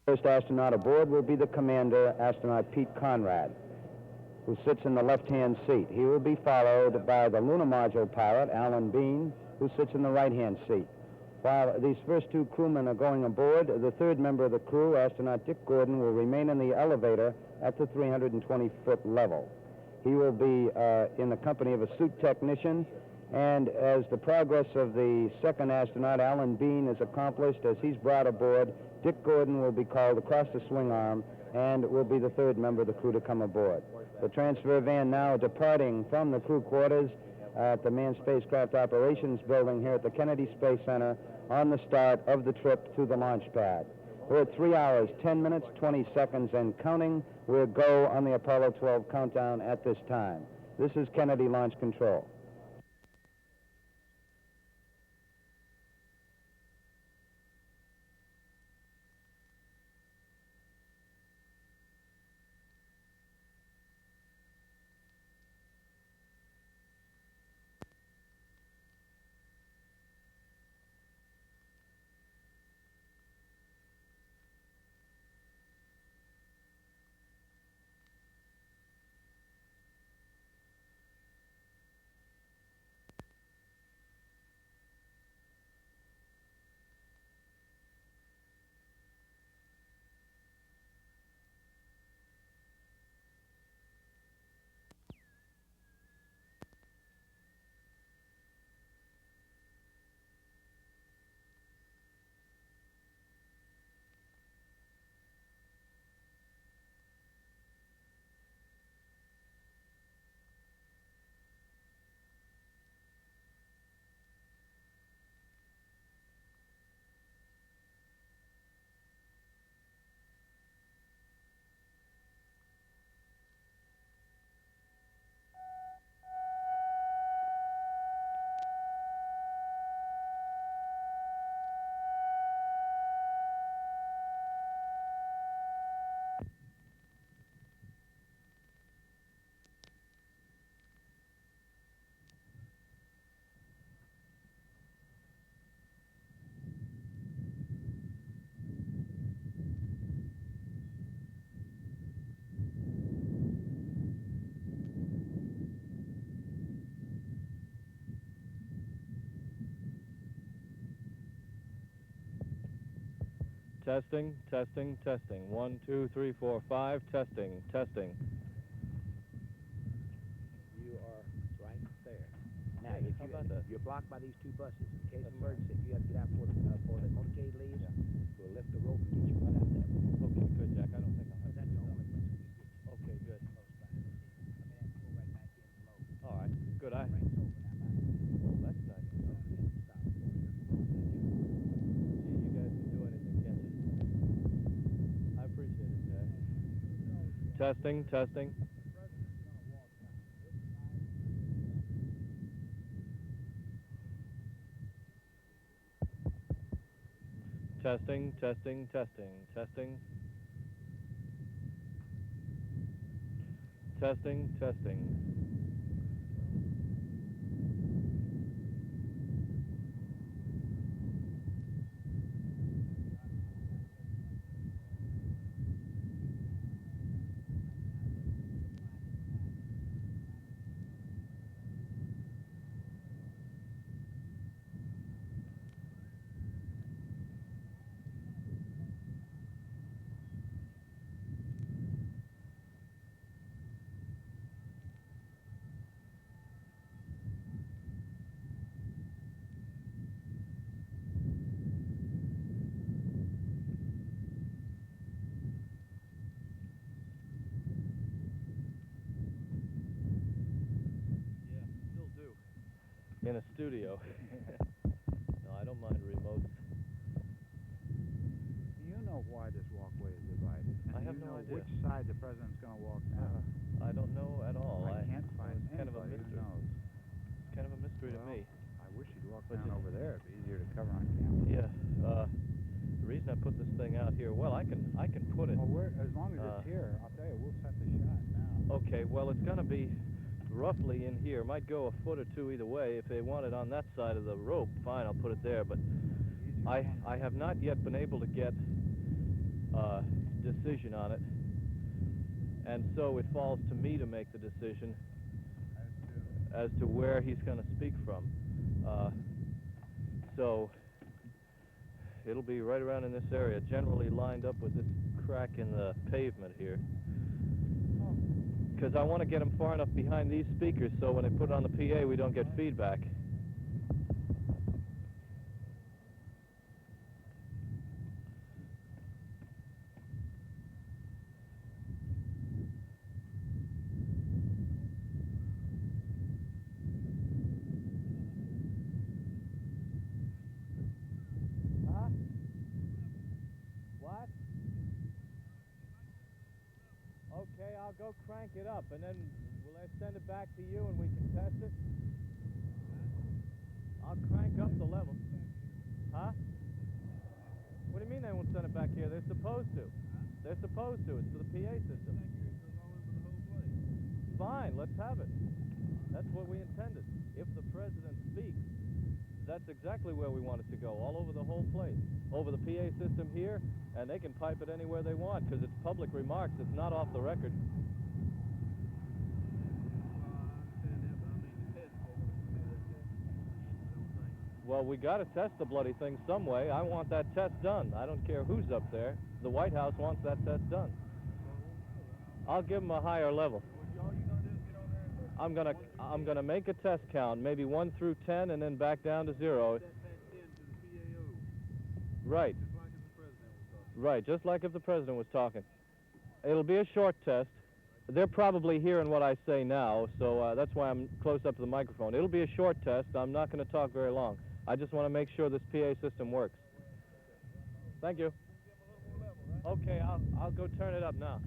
First astronaut aboard will be the commander, astronaut Pete Conrad, who sits in the left-hand seat. He will be followed by the lunar module pilot, Alan Bean, who sits in the right-hand seat. While these first two crewmen are going aboard, the third member of the crew, astronaut Dick Gordon, will remain in the elevator at the 320-foot level. He will be in the company of a suit technician, and as the progress of the second astronaut, Alan Bean, is accomplished, as he's brought aboard, Dick Gordon will be called across the swing arm and will be the third member of the crew to come aboard. The transfer van now departing from the crew quarters at the Manned Spacecraft Operations Building here at the Kennedy Space Center on the start of the trip to the launch pad. We're at 3 hours, 10 minutes, 20 seconds, and counting. We'll go on the Apollo 12 countdown at this time. This is Kennedy Launch Control. Testing, testing, testing. 1, 2, 3, 4, 5. Testing, testing. You are right there. Now, Hey, how about that? You're blocked by these two buses. In case of emergency, if you have to get out before the motorcade leaves, we'll lift the rope and get you right out that way. Okay, good, Jack. I don't think I'll have That's the only place we can get you. Okay, good. Close by. Come in, pull right back in and load. All right, good. Brakes over now, Well, that's nice. Stop for you. Gee, you guys can do anything, can't you? I appreciate it, Jack. Testing, testing. Testing, testing, testing, testing. Testing, testing. In a studio. No, I don't mind remotes. You know why this walkway is divided. And I have you no know idea. which side the president's going to walk down. I don't know at all. I can't find it's kind of a anybody mystery. who knows. It's kind of a mystery to Well, me. I wish you'd walk But down you- over there. It'd be easier to cover on camera. Yeah. The reason I put this thing out here, well, I can put it. Well, as long as it's here, I'll tell you, we'll set the shot now. Okay. Well, it's going to be roughly in here. Might go a foot or two either way. If they want it on that side of the rope, fine, I'll put it there. But I have not yet been able to get decision on it. And so it falls to me to make the decision as to where he's going to speak from. So it'll be right around in this area, generally lined up with this crack in the pavement here. Because I want to get him far enough behind these speakers so when I put it on the PA, we don't get feedback. Huh? What? Okay, I'll go crank it up, and then will I send it back to you and we can test it? I'll crank up the level. Huh? What do you mean they won't send it back here? They're supposed to. They're supposed to. It's for the PA system. Fine, let's have it. That's what we intended. If the president speaks, that's exactly where we want it to go, all over the whole place. Over the PA system here, and they can pipe it anywhere they want, because it's public remarks. It's not off the record. Well, we got to test the bloody thing some way. I want that test done. I don't care who's up there. The White House wants that test done. I'll give them a higher level. I'm gonna make a test count, maybe 1 through 10, and then back down to 0. Right. Right, just like if the president was talking. It'll be a short test. They're probably hearing what I say now, so that's why I'm close up to the microphone. It'll be a short test. I'm not going to talk very long. I just want to make sure this PA system works. Thank you. Okay, I'll go turn it up now.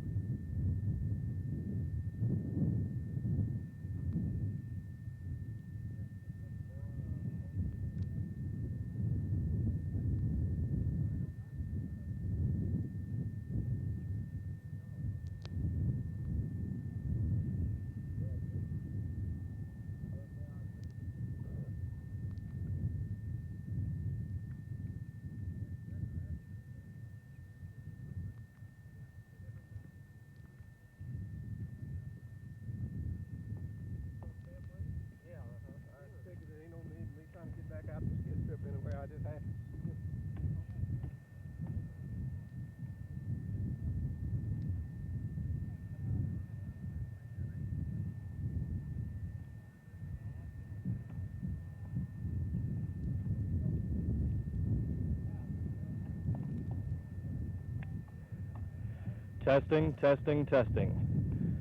Testing, testing, testing.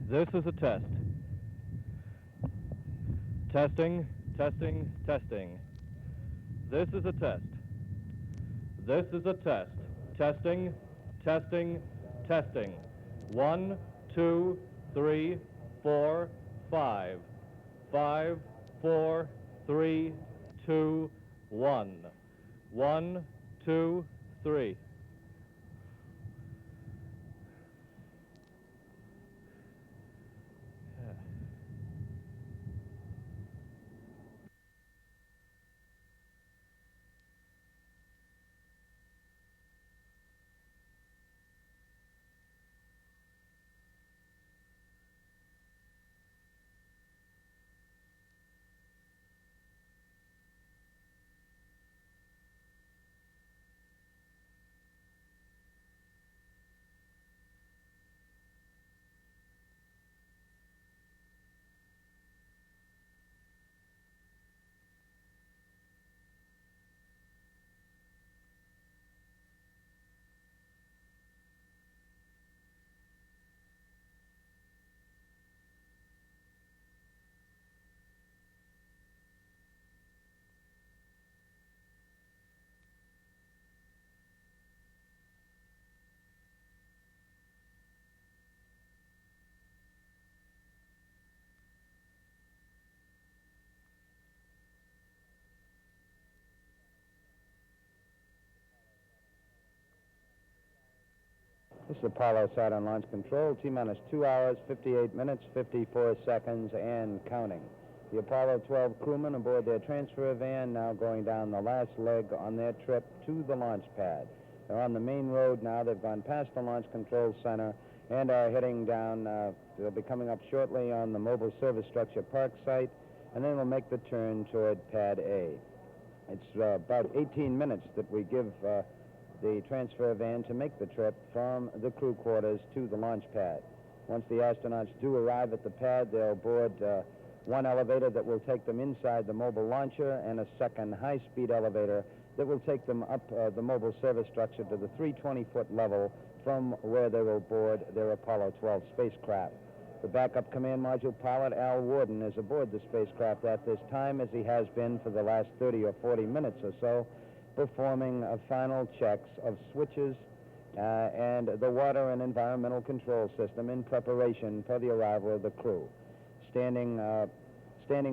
This is a test. Testing, testing, testing. This is a test. This is a test. Testing, testing, testing. 1, 2, 3, 4, 5. 5, 4, 3, 2, 1. 1, 2, 3. This is Apollo Saturn Launch Control, T-minus 2 hours, 58 minutes, 54 seconds, and counting. The Apollo 12 crewmen aboard their transfer van now going down the last leg on their trip to the launch pad. They're on the main road now. They've gone past the Launch Control Center and are heading down. They'll be coming up shortly on the Mobile Service Structure Park site, and then we'll make the turn toward Pad A. It's about 18 minutes that we give the transfer van to make the trip from the crew quarters to the launch pad. Once the astronauts do arrive at the pad, they'll board one elevator that will take them inside the mobile launcher and a second high-speed elevator that will take them up the mobile service structure to the 320-foot level from where they will board their Apollo 12 spacecraft. The backup command module pilot, Al Worden, is aboard the spacecraft at this time, as he has been for the last 30 or 40 minutes or so, performing final checks of switches and the water and environmental control system in preparation for the arrival of the crew. Standing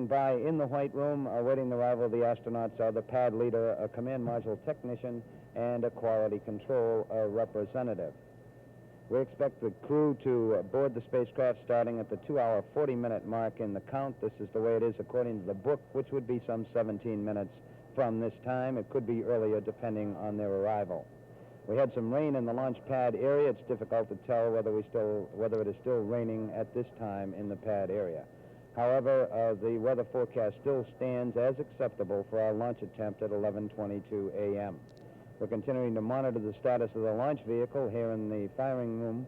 by in the White Room, awaiting the arrival of the astronauts, are the pad leader, a command module technician, and a quality control representative. We expect the crew to board the spacecraft starting at the 2-hour, 40-minute mark in the count. This is the way it is according to the book, which would be some 17 minutes from this time. It could be earlier, depending on their arrival. We had some rain in the launch pad area. It's difficult to tell whether it is still raining at this time in the pad area. However, the weather forecast still stands as acceptable for our launch attempt at 11:22 a.m. We're continuing to monitor the status of the launch vehicle here in the firing room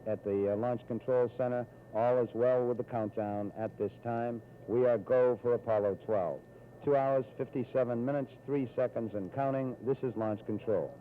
at the Launch Control Center. All is well with the countdown at this time. We are go for Apollo 12. 2 hours, 57 minutes, 3 seconds and counting. This is Launch Control.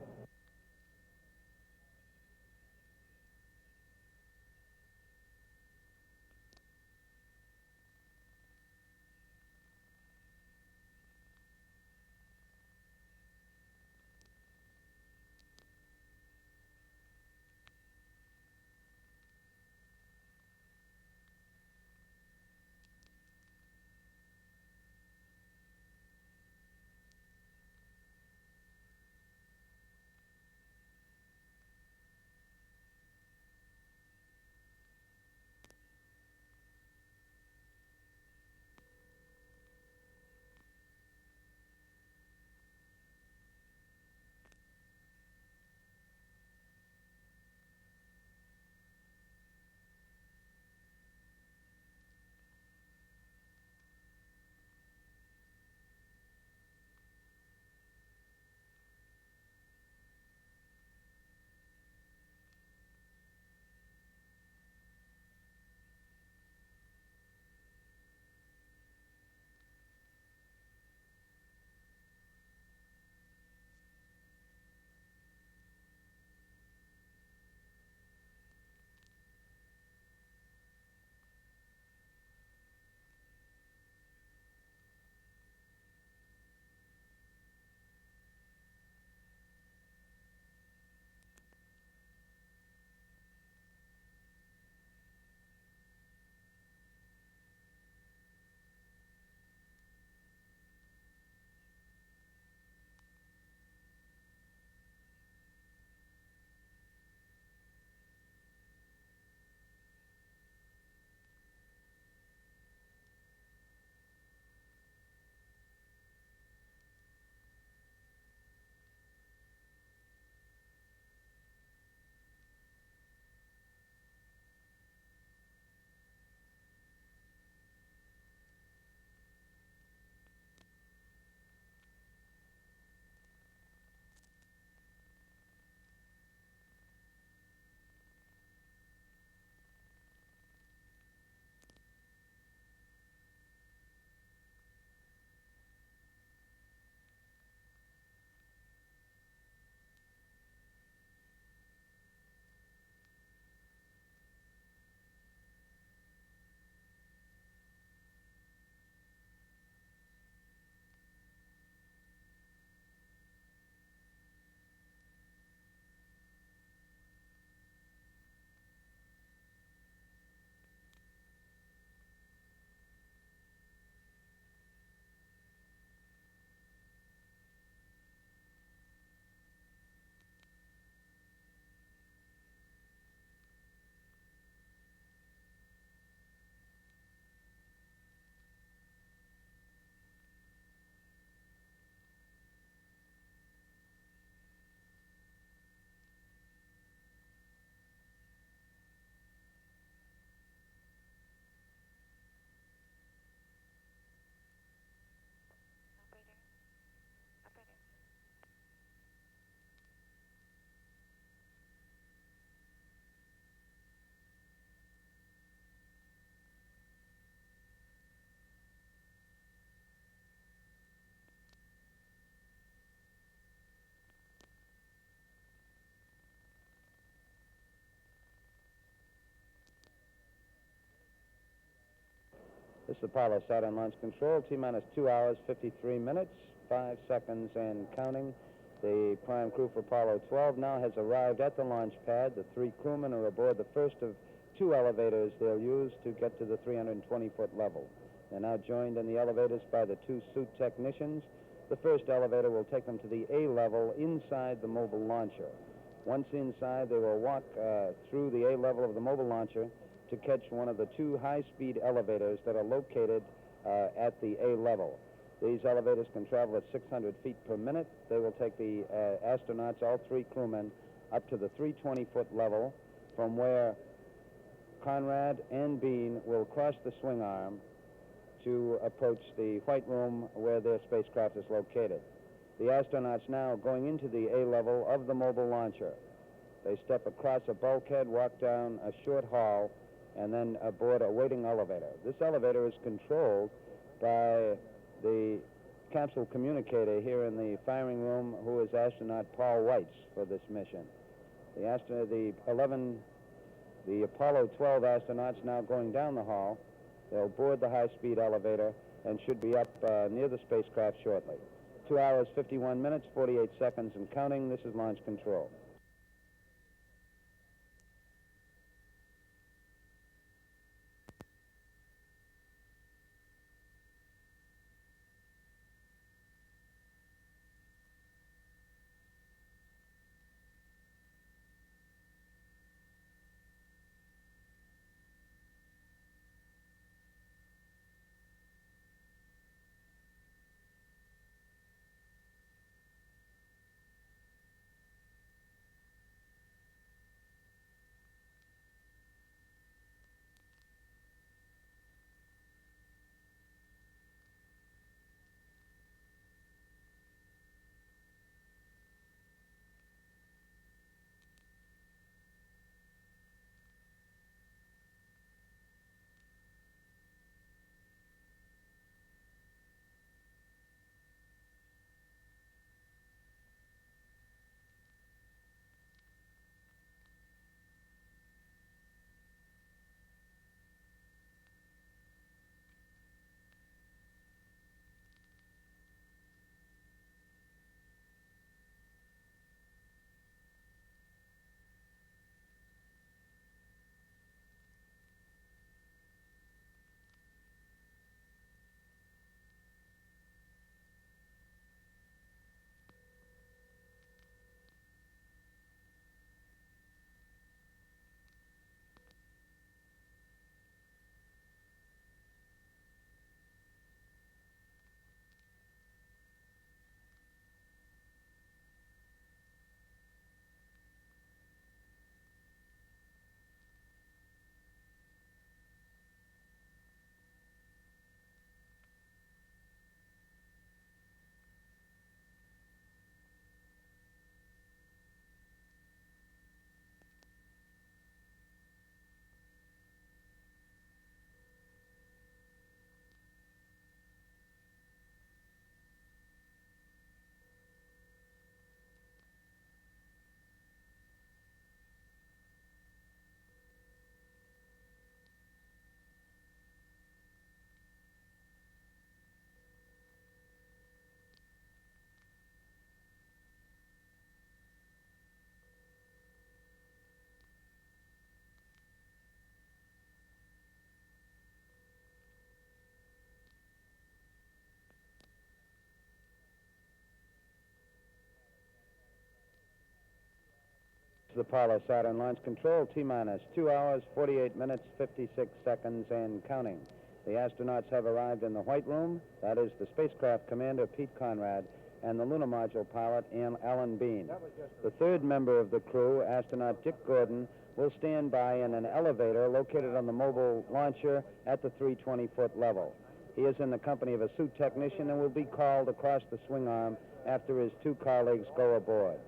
This is Apollo Saturn Launch Control, T-minus 2 hours, 53 minutes, 5 seconds and counting. The prime crew for Apollo 12 now has arrived at the launch pad. The 3 crewmen are aboard the first of 2 elevators they'll use to get to the 320-foot level. They're now joined in the elevators by the 2 suit technicians. The first elevator will take them to the A level inside the mobile launcher. Once inside, they will walk through the A level of the mobile launcher to catch one of the 2 high-speed elevators that are located at the A level. These elevators can travel at 600 feet per minute. They will take the astronauts, all 3 crewmen, up to the 320-foot level, from where Conrad and Bean will cross the swing arm to approach the white room where their spacecraft is located. The astronauts now going into the A level of the mobile launcher. They step across a bulkhead, walk down a short hall, and then aboard a waiting elevator. This elevator is controlled by the capsule communicator here in the firing room, who is astronaut Paul Weitz for this mission. The Apollo 12 astronauts now going down the hall. They'll board the high-speed elevator and should be up near the spacecraft shortly. 2 hours, 51 minutes, 48 seconds and counting. This is Launch Control. The Apollo Saturn Launch Control, T-minus 2 hours, 48 minutes, 56 seconds and counting. The astronauts have arrived in the White Room. That is the spacecraft commander, Pete Conrad, and the lunar module pilot, Alan Bean. The third member of the crew, astronaut Dick Gordon, will stand by in an elevator located on the mobile launcher at the 320-foot level. He is in the company of a suit technician and will be called across the swing arm after his 2 colleagues go aboard.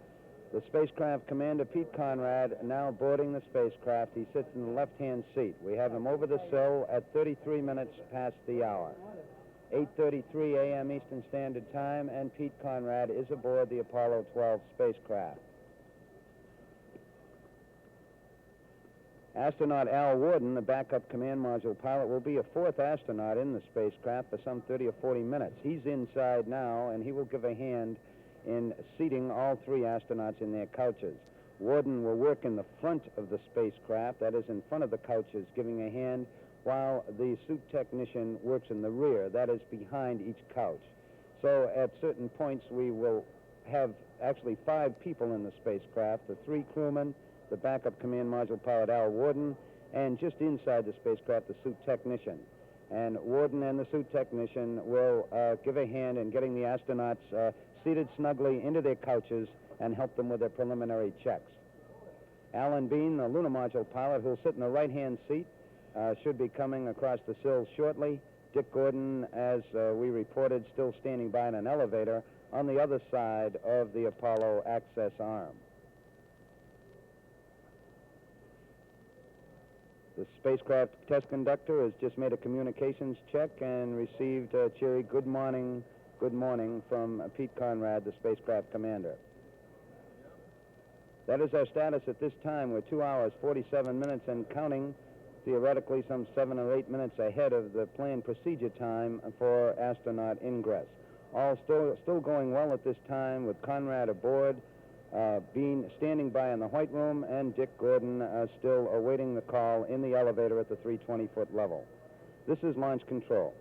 The spacecraft commander, Pete Conrad, now boarding the spacecraft. He sits in the left-hand seat. We have him over the sill at 33 minutes past the hour. 8:33 a.m. Eastern Standard Time, and Pete Conrad is aboard the Apollo 12 spacecraft. Astronaut Al Worden, the backup command module pilot, will be a fourth astronaut in the spacecraft for some 30 or 40 minutes. He's inside now, and he will give a hand in seating all three astronauts in their couches. Worden will work in the front of the spacecraft, that is in front of the couches, giving a hand, while the suit technician works in the rear, that is behind each couch. So at certain points we will have actually 5 people in the spacecraft, the 3 crewmen, the backup command module pilot Al Worden, and just inside the spacecraft, the suit technician. And Worden and the suit technician will give a hand in getting the astronauts seated snugly into their couches and help them with their preliminary checks. Alan Bean, the lunar module pilot, who'll sit in the right-hand seat, should be coming across the sills shortly. Dick Gordon, as we reported, still standing by in an elevator on the other side of the Apollo access arm. The spacecraft test conductor has just made a communications check and received a cheery good morning from Pete Conrad, the spacecraft commander. That is our status at this time. We're 2 hours, 47 minutes and counting, theoretically some 7 or 8 minutes ahead of the planned procedure time for astronaut ingress. All still going well at this time, with Conrad aboard, Bean standing by in the White Room, and Dick Gordon still awaiting the call in the elevator at the 320-foot level. This is launch control.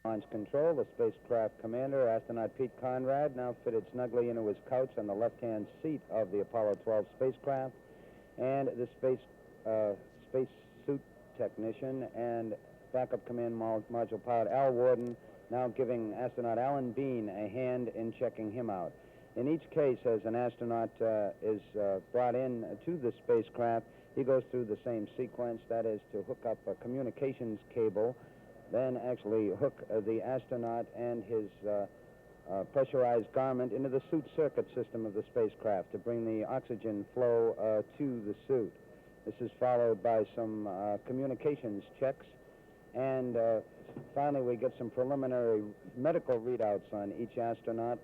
Launch control, the spacecraft commander, astronaut Pete Conrad, now fitted snugly into his couch on the left-hand seat of the Apollo 12 spacecraft, and the space suit technician and backup command module pilot Al Worden now giving astronaut Alan Bean a hand in checking him out. In each case, as an astronaut is brought in to the spacecraft, he goes through the same sequence, that is to hook up a communications cable, then actually hook the astronaut and his pressurized garment into the suit circuit system of the spacecraft to bring the oxygen flow to the suit. This is followed by some communications checks, and finally we get some preliminary medical readouts on each astronaut,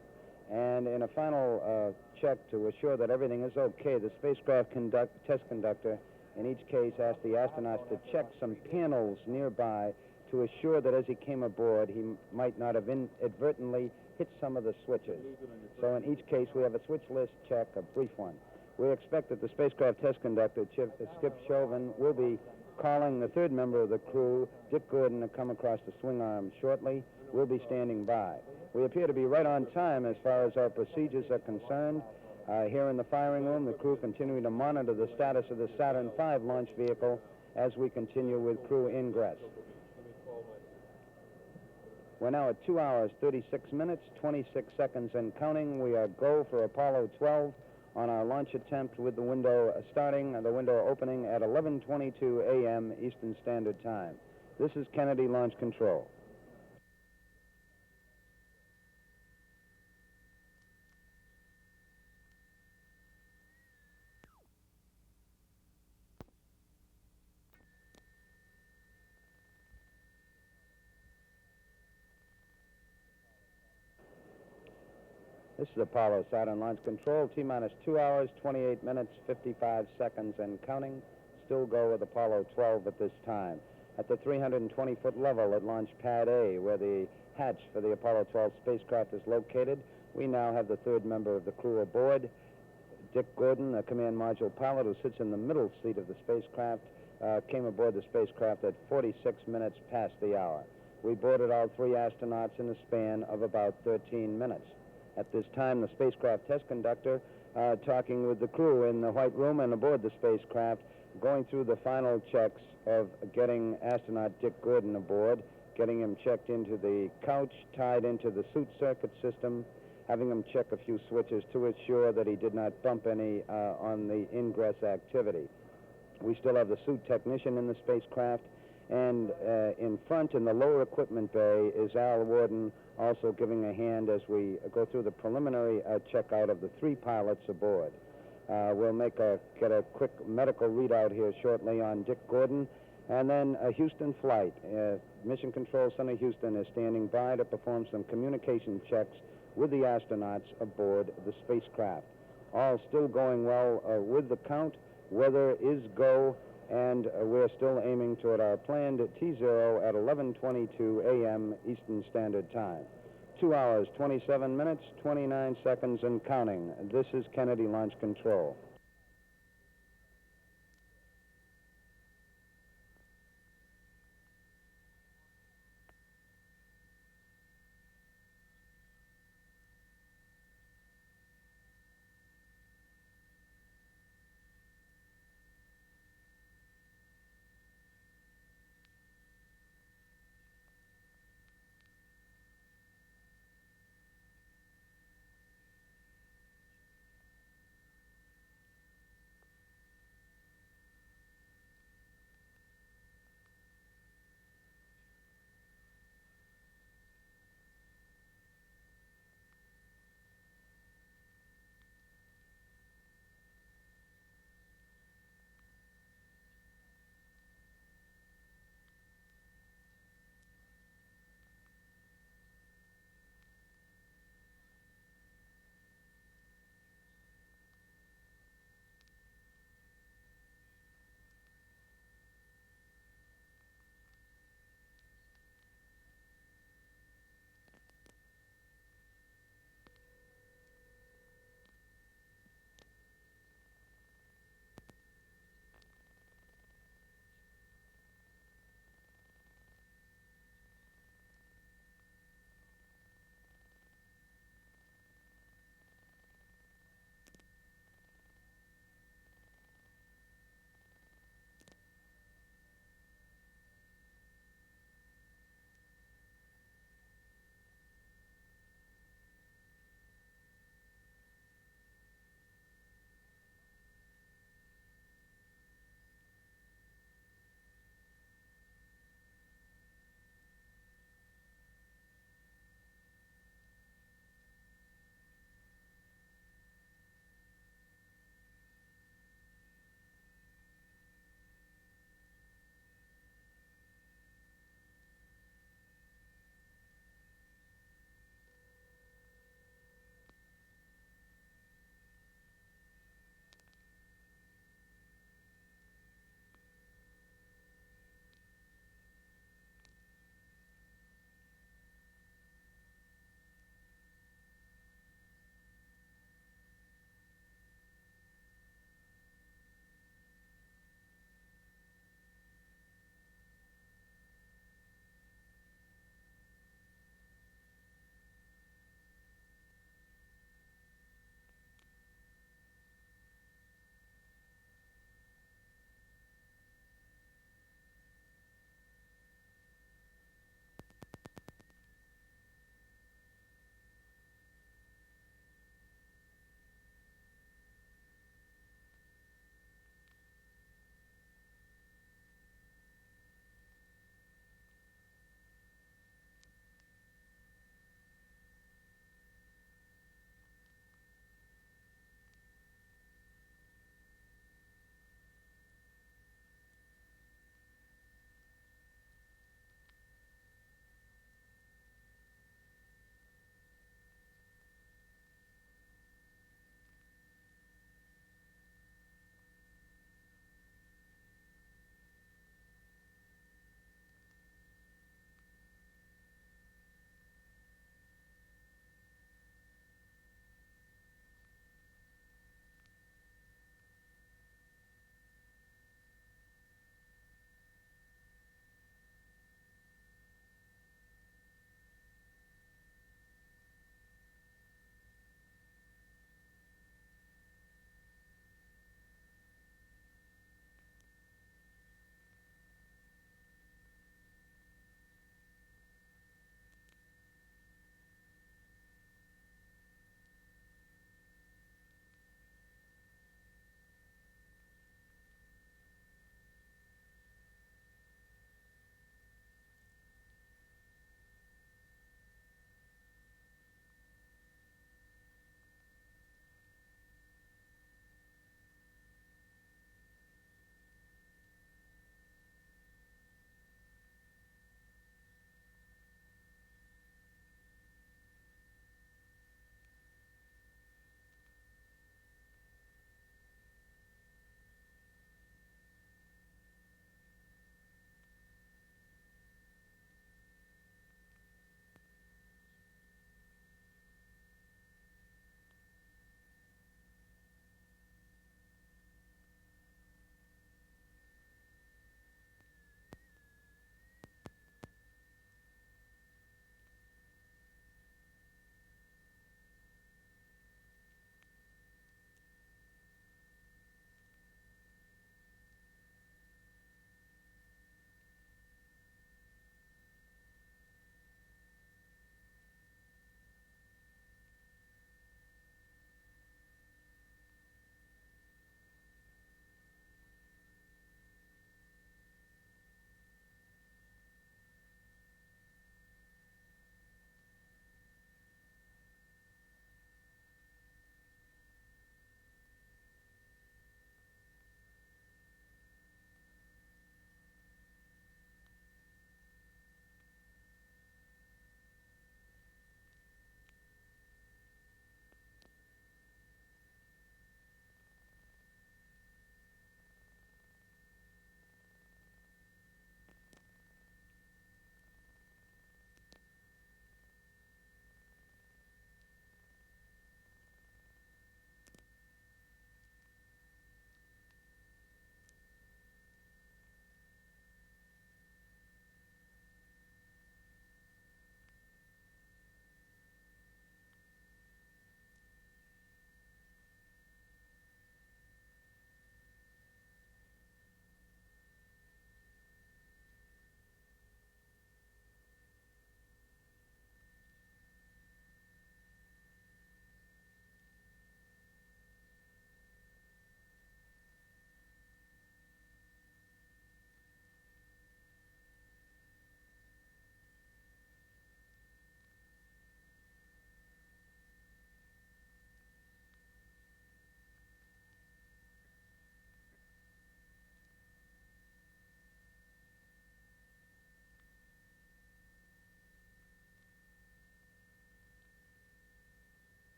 and in a final check to assure that everything is okay, the spacecraft test conductor in each case asked the astronauts to check some panels nearby to assure that as he came aboard, he might not have inadvertently hit some of the switches. So in each case, we have a switch list check, a brief one. We expect that the spacecraft test conductor, Skip Chauvin, will be calling the third member of the crew, Dick Gordon, to come across the swing arm shortly. We'll be standing by. We appear to be right on time as far as our procedures are concerned. Here in the firing room, the crew continuing to monitor the status of the Saturn V launch vehicle as we continue with crew ingress. We're now at 2 hours, 36 minutes, 26 seconds and counting. We are go for Apollo 12 on our launch attempt with the window opening at 11:22 a.m. Eastern Standard Time. This is Kennedy Launch Control. This is Apollo Saturn Launch Control, T-minus 2 hours, 28 minutes, 55 seconds and counting. Still go with Apollo 12 at this time. At the 320-foot level at Launch Pad A, where the hatch for the Apollo 12 spacecraft is located, we now have the third member of the crew aboard. Dick Gordon, a command module pilot who sits in the middle seat of the spacecraft, came aboard the spacecraft at 46 minutes past the hour. We boarded all three astronauts in a span of about 13 minutes. At this time, the spacecraft test conductor talking with the crew in the White Room and aboard the spacecraft, going through the final checks of getting astronaut Dick Gordon aboard, getting him checked into the couch, tied into the suit circuit system, having him check a few switches to assure that he did not bump any on the ingress activity. We still have the suit technician in the spacecraft, and in front in the lower equipment bay is Al Worden, also giving a hand as we go through the preliminary checkout of the three pilots aboard. We'll get a quick medical readout here shortly on Dick Gordon, and then a Houston flight. Mission Control Center Houston is standing by to perform some communication checks with the astronauts aboard the spacecraft. All still going well with the count. Weather is go, and we're still aiming toward our planned T0 at 11:22 a.m. Eastern Standard Time. 2 hours, 27 minutes, 29 seconds and counting. This is Kennedy Launch Control.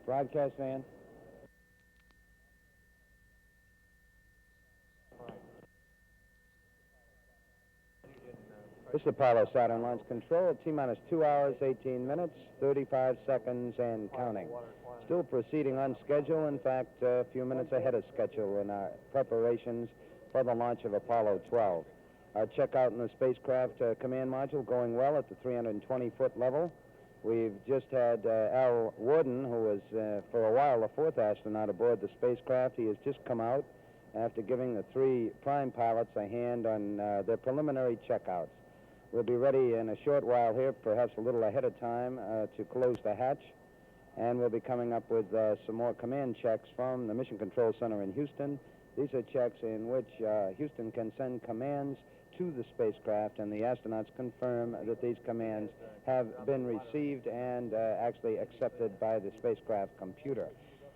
Broadcast van. This is Apollo Saturn Launch Control. T-minus 2 hours, 18 minutes, 35 seconds, and counting. Still proceeding on schedule. In fact, a few minutes ahead of schedule in our preparations for the launch of Apollo 12. Our checkout in the spacecraft command module going well at the 320-foot level. We've just had Al Warden, who was for a while the fourth astronaut aboard the spacecraft. He has just come out after giving the three prime pilots a hand on their preliminary checkouts. We'll be ready in a short while here, perhaps a little ahead of time, to close the hatch. And we'll be coming up with some more command checks from the Mission Control Center in Houston. These are checks in which Houston can send commands to the spacecraft, and the astronauts confirm that these commands have been received and actually accepted by the spacecraft computer.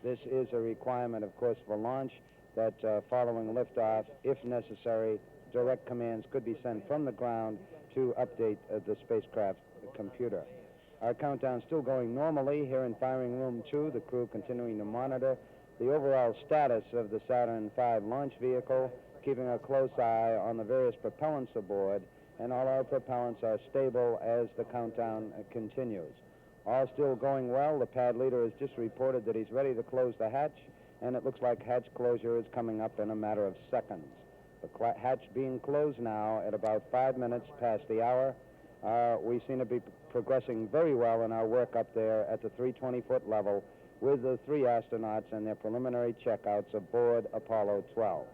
This is a requirement, of course, for launch, that following liftoff, if necessary, direct commands could be sent from the ground to update the spacecraft computer. Our countdown still going normally here in Firing Room 2, the crew continuing to monitor the overall status of the Saturn V launch vehicle, keeping a close eye on the various propellants aboard, and all our propellants are stable as the countdown continues. All still going well. The pad leader has just reported that he's ready to close the hatch, and it looks like hatch closure is coming up in a matter of seconds. The hatch being closed now at about 5 minutes past the hour. We seem to be progressing very well in our work up there at the 320-foot level with the three astronauts and their preliminary checkouts aboard Apollo 12.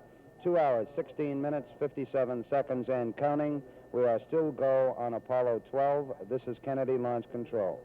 2 hours, 16 minutes, 57 seconds, and counting. We are still go on Apollo 12. This is Kennedy Launch Control.